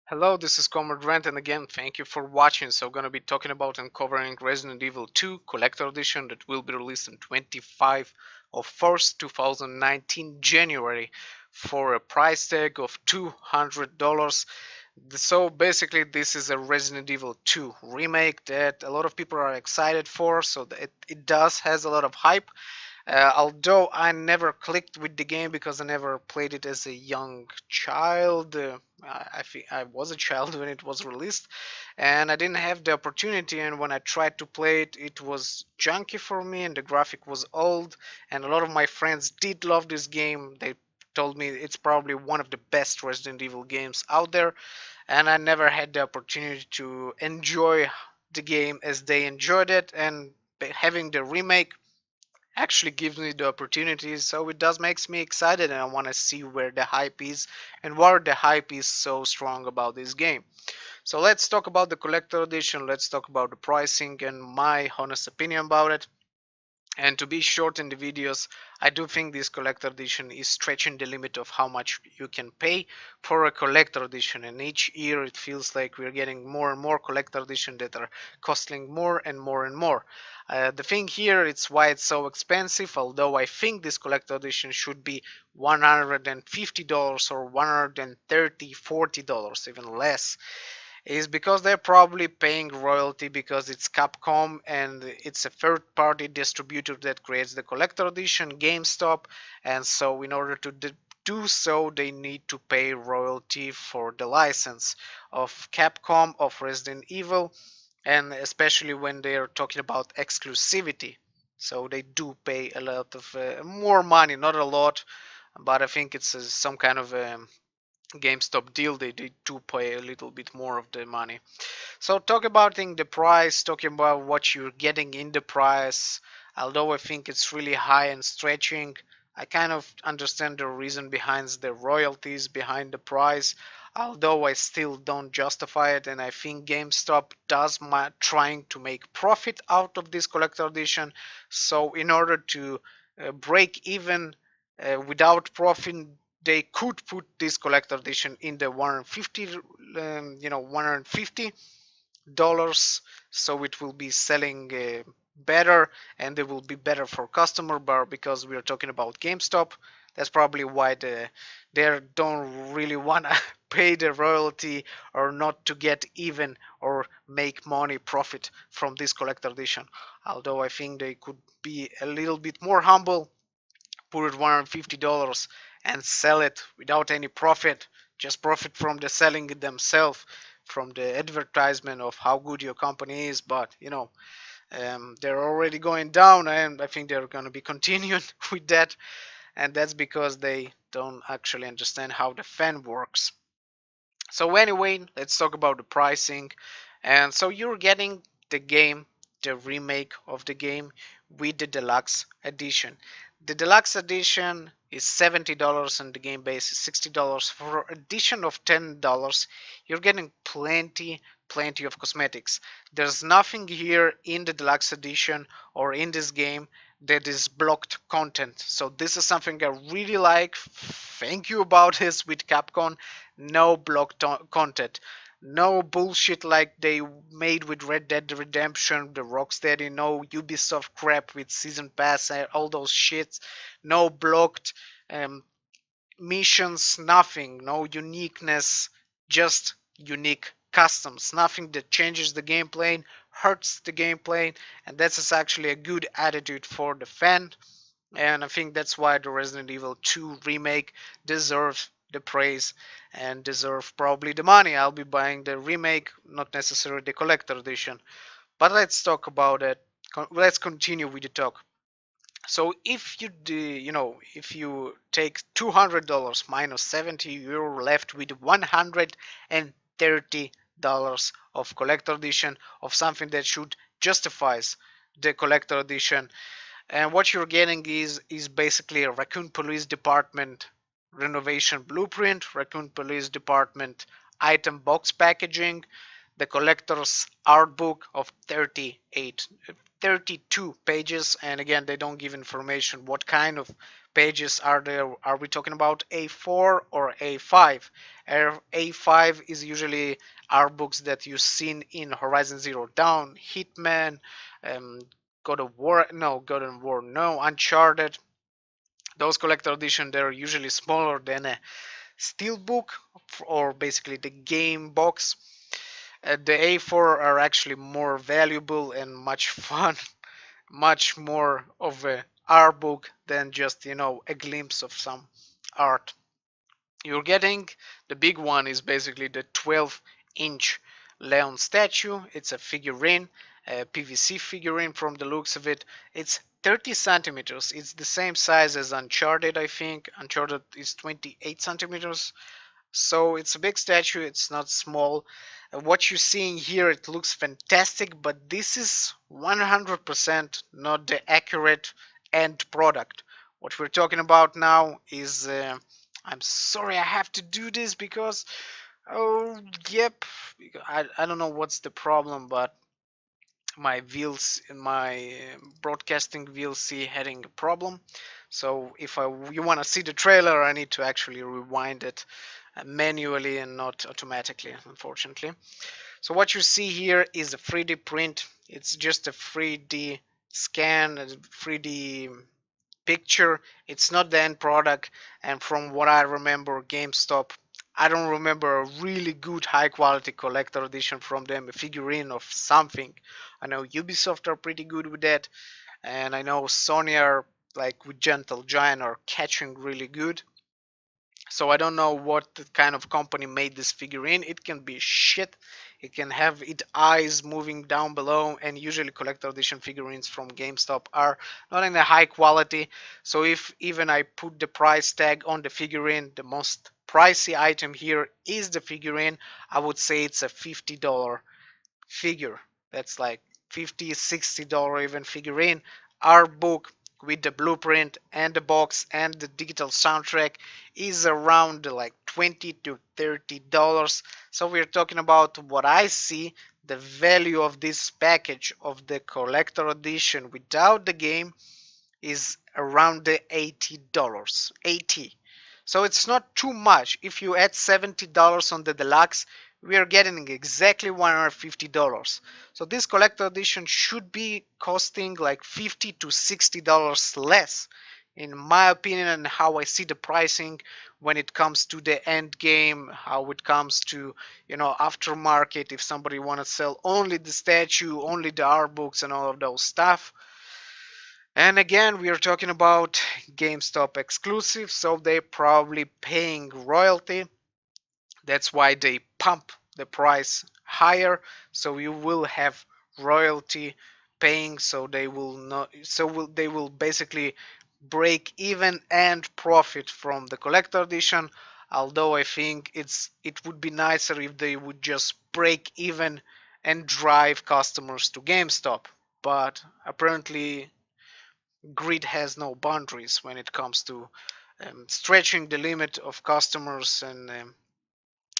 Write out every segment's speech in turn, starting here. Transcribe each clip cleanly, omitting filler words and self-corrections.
Hello, this is ComradeRant, and again, thank you for watching. So, gonna be talking about and covering Resident Evil 2 Collector Edition that will be released on 25 of 1st 2019 January for a price tag of $200. So basically, this is a Resident Evil 2 remake that a lot of people are excited for. So it does has a lot of hype. Although I never clicked with the game because I never played it as a young child. I think I was a child when it was released, and I didn't have the opportunity. And when I tried to play it, it was junky for me, and the graphic was old. And a lot of my friends did love this game. They told me it's probably one of the best Resident Evil games out there, and I never had the opportunity to enjoy the game as they enjoyed it. And having the remake actually gives me the opportunities, so it does makes me excited, and I want to see where the hype is and why the hype is so strong about this game. So let's talk about the collector edition, let's talk about the pricing and my honest opinion about it. And to be short in the videos, I do think this collector edition is stretching the limit of how much you can pay for a collector edition, and each year it feels like we're getting more and more collector edition that are costing more and more and more. The thing here, it's why it's so expensive, although I think this collector edition should be $150 or 130, $40, even less, is because they're probably paying royalty because it's Capcom and it's a third party distributor that creates the collector edition, GameStop, and so in order to do so they need to pay royalty for the license of Capcom of Resident Evil, and especially when they're talking about exclusivity. So they do pay a lot of more money, not a lot, but I think it's some kind of GameStop deal. They do pay a little bit more of the money. So talk about the price, talking about what you're getting in the price. Although I think it's really high and stretching, I kind of understand the reason behind the royalties behind the price. Although I still don't justify it, and I think GameStop does trying to make profit out of this collector edition. So in order to break even without profit, they could put this collector edition in the 150, $150, so it will be selling better, and it will be better for customer. But because we are talking about GameStop, that's probably why they don't really want to pay the royalty or not to get even or make money profit from this collector edition. Although I think they could be a little bit more humble, put it $150 and sell it without any profit, just profit from the selling it themselves, from the advertisement of how good your company is. But they're already going down, and I think they're going to be continuing with that, and that's because they don't actually understand how the fan works. So anyway, let's talk about the pricing. And so you're getting the game, the remake of the game, with the deluxe edition. The deluxe edition is $70 and the game base is $60. For addition of $10, you're getting plenty of cosmetics. There's nothing here in the deluxe edition or in this game that is blocked content. So this is something I really like. Thank you about this with Capcom. No blocked content. No bullshit like they made with Red Dead Redemption, the Rocksteady, no Ubisoft crap with Season Pass, all those shits. No blocked missions, nothing. No uniqueness, just unique customs. Nothing that changes the gameplay, hurts the gameplay, and that's actually a good attitude for the fan. And I think that's why the Resident Evil 2 remake deserves the praise and deserve probably the money. I'll be buying the remake, not necessarily the collector edition. But let's talk about it. Let's continue with the talk. So if you do, if you take $200 minus 70, you're left with $130 of collector edition of something that should justifies the collector edition. And what you're getting is basically a Raccoon Police Department renovation blueprint, Raccoon Police Department item box packaging, the collector's art book of 38 32 pages, and again they don't give information what kind of pages are there. Are we talking about A4 or A5? A5 is usually our books that you've seen in Horizon Zero Dawn, Hitman, um, God of War, no, Uncharted. Those collector edition, they're usually smaller than a steelbook or basically the game box. The A4 are actually more valuable and much fun, much more of a art book than just a glimpse of some art. You're getting the big one is basically the 12-inch Leon statue. It's a figurine, a PVC figurine from the looks of it. It's 30 centimeters. It's the same size as Uncharted, I think. Uncharted is 28 centimeters. So it's a big statue, it's not small. What you're seeing here, it looks fantastic, but this is 100% not the accurate end product. What we're talking about now is, I'm sorry I have to do this because, oh, yep, I don't know what's the problem, but my broadcasting VLC having a problem. So if you want to see the trailer, I need to actually rewind it manually and not automatically, unfortunately. So what you see here is a 3D print. It's just a 3D scan, a 3D picture. It's not the end product. And from what I remember, GameStop, I don't remember a really good high quality collector edition from them, a figurine of something. I know Ubisoft are pretty good with that, and I know Sony are like with Gentle Giant are catching really good. So I don't know what kind of company made this figurine. It can be shit. It can have its eyes moving down below, and usually collector edition figurines from GameStop are not in a high quality. So if even I put the price tag on the figurine, the most pricey item here is the figurine. I would say it's a $50 figure. That's like $50, $60 even figurine. Our book with the blueprint and the box and the digital soundtrack is around like $20 to $30. So we're talking about what I see the value of this package of the collector edition without the game is around the $80. 80. So it's not too much. If you add $70 on the deluxe, we are getting exactly $150. So this collector edition should be costing like $50 to $60 less, in my opinion, and how I see the pricing when it comes to the end game, how it comes to aftermarket. If somebody want to sell only the statue, only the art books, and all of those stuff. And again, we are talking about GameStop exclusive, so they're probably paying royalty. That's why they pump the price higher, so you will have royalty paying, so they will not they will basically break even and profit from the collector edition. Although I think it would be nicer if they would just break even and drive customers to GameStop, but apparently greed has no boundaries when it comes to stretching the limit of customers and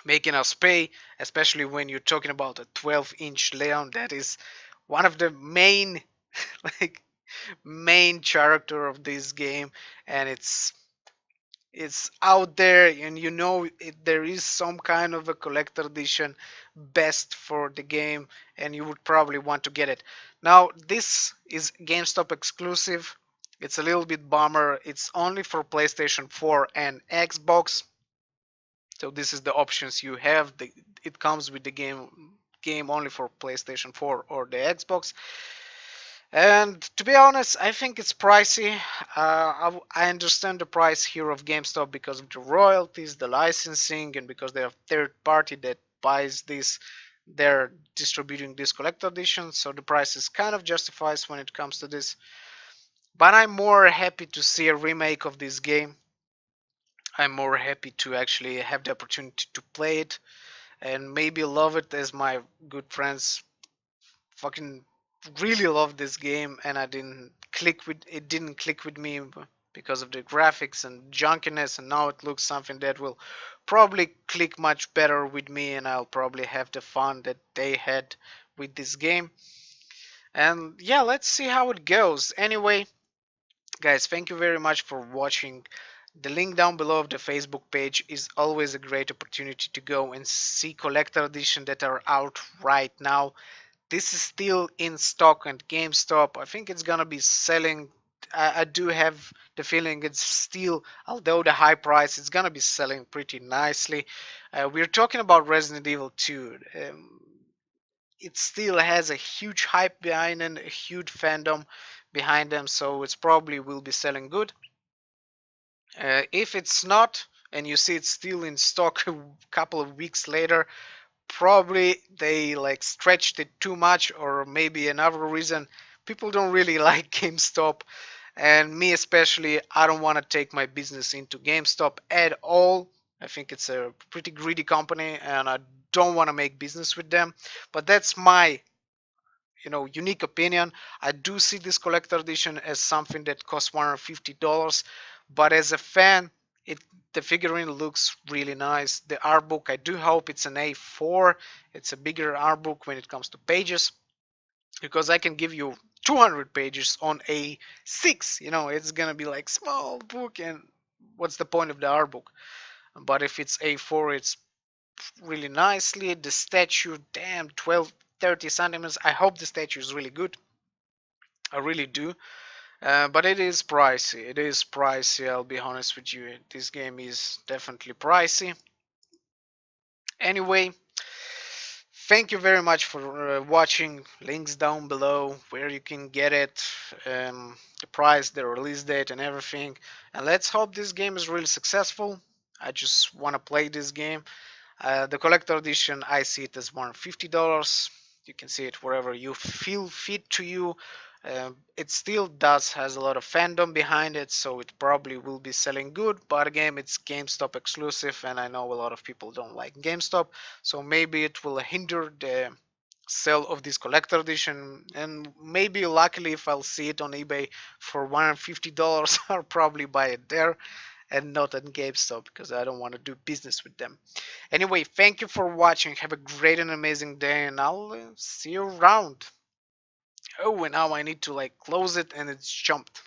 making us pay, especially when you're talking about a 12-inch Leon that is one of the main like main character of this game, and it's out there, and there is some kind of a collector edition best for the game, and you would probably want to get it. Now this is GameStop exclusive. It's a little bit bummer. It's only for PlayStation 4 and Xbox. So this is the options you have. It comes with the game only for PlayStation 4 or the Xbox. And to be honest, I think it's pricey. I understand the price here of GameStop because of the royalties, the licensing, and because they have third party that buys this. They're distributing this collector edition, so the price is kind of justifies when it comes to this. But I'm more happy to see a remake of this game. I'm more happy to actually have the opportunity to play it and maybe love it as my good friends fucking really love this game, and it didn't click with me because of the graphics and junkiness, and now it looks something that will probably click much better with me, and I'll probably have the fun that they had with this game. And yeah, let's see how it goes. Anyway, guys, thank you very much for watching. The link down below of the Facebook page is always a great opportunity to go and see collector edition that are out right now. This is still in stock at GameStop. I think it's gonna be selling. I do have the feeling it's still, although the high price, it's gonna be selling pretty nicely. We're talking about Resident Evil 2. It still has a huge hype behind it, a huge fandom behind them, so it's probably will be selling good. If it's not, and you see it's still in stock a couple of weeks later, probably they like stretched it too much, or maybe another reason. People don't really like GameStop, and me especially. I don't want to take my business into GameStop at all. I think it's a pretty greedy company, and I don't want to make business with them. But that's my unique opinion. I do see this collector edition as something that costs $150, but as a fan, it the figurine looks really nice. The art book, I do hope it's an A4. It's a bigger art book when it comes to pages, because I can give you 200 pages on A6. It's gonna be like small book, and what's the point of the art book? But if it's A4, it's really nicely. The statue, damn, 12, 30 centimeters. I hope the statue is really good. I really do. But it is pricey. It is pricey, I'll be honest with you. This game is definitely pricey. Anyway, thank you very much for watching. Links down below where you can get it, the price, the release date, and everything. And let's hope this game is really successful. I just want to play this game. The collector edition, I see it as $150. You can see it wherever you feel fit to you. It still does has a lot of fandom behind it, so it probably will be selling good. But again, it's GameStop exclusive, and I know a lot of people don't like GameStop, so maybe it will hinder the sale of this collector edition. And maybe luckily, if I'll see it on eBay for $150, I'll probably buy it there and not on GameStop, because I don't want to do business with them. Anyway, thank you for watching. Have a great and amazing day, and I'll see you around. Oh, and now I need to like close it, and it's jumped.